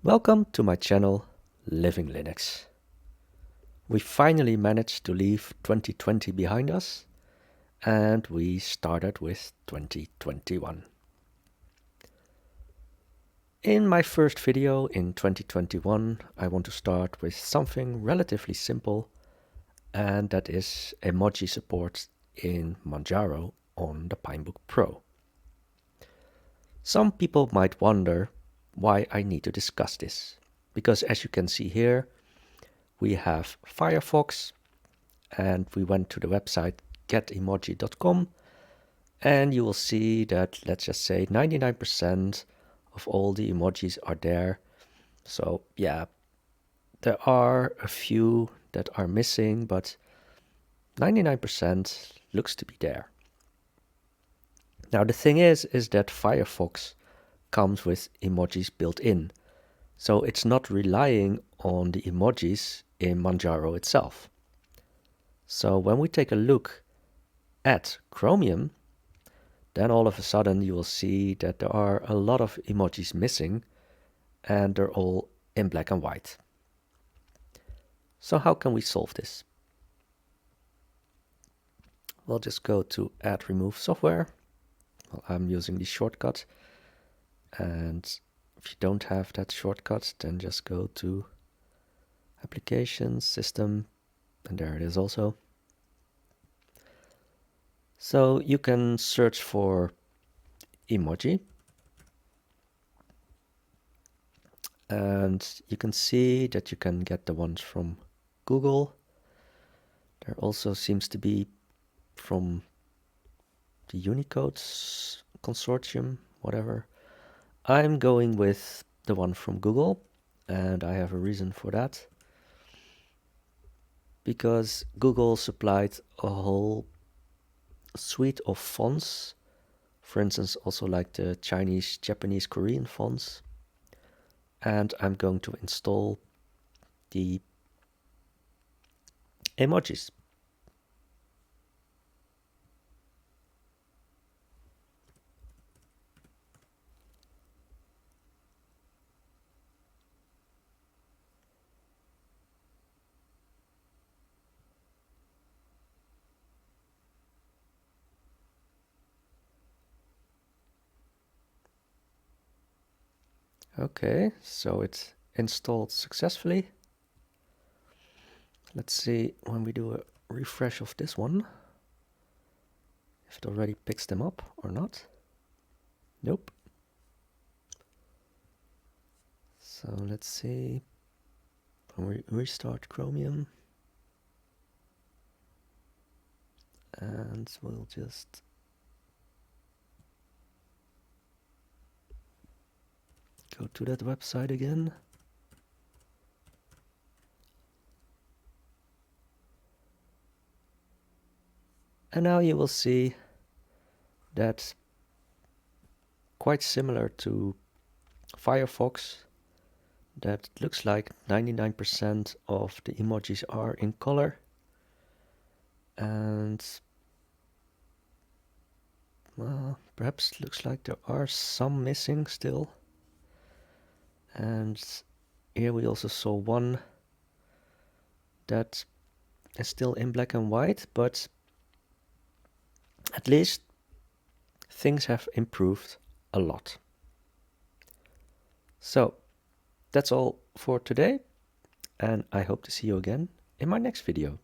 Welcome to my channel, Living Linux. We finally managed to leave 2020 behind us and we started with 2021. In my first video in 2021, I want to start with something relatively simple, and that is emoji support in Manjaro on the Pinebook Pro. Some people might wonder why I need to discuss this, because as you can see here, we have Firefox, and we went to the website getemoji.com, and you will see that, let's just say 99% of all the emojis are there. So yeah, there are a few that are missing, but 99% looks to be there. Now the thing is that Firefox comes with emojis built in, so it's not relying on the emojis in Manjaro itself. So when we take a look at Chromium, then all of a sudden you will see that there are a lot of emojis missing and they're all in black and white. So how can we solve this? We'll just go to Add Remove Software. Well, I'm using the shortcut, and if you don't have that shortcut, then just go to Applications, System, and there it is also. So you can search for emoji, and you can see that you can get the ones from Google. There also seems to be from the Unicode consortium, whatever. I'm going with the one from Google, and I have a reason for that. Because Google supplied a whole suite of fonts, for instance, also like the Chinese, Japanese, Korean fonts. And I'm going to install the emojis. Okay, so it's installed successfully. Let's see when we do a refresh of this one, if it already picks them up or not. Nope. So let's see when we restart Chromium, and we'll just go to that website again. And now you will see that, quite similar to Firefox, that looks like 99% of the emojis are in color. And well, perhaps looks like there are some missing still. And here we also saw one that is still in black and white, but at least things have improved a lot. So that's all for today, and I hope to see you again in my next video.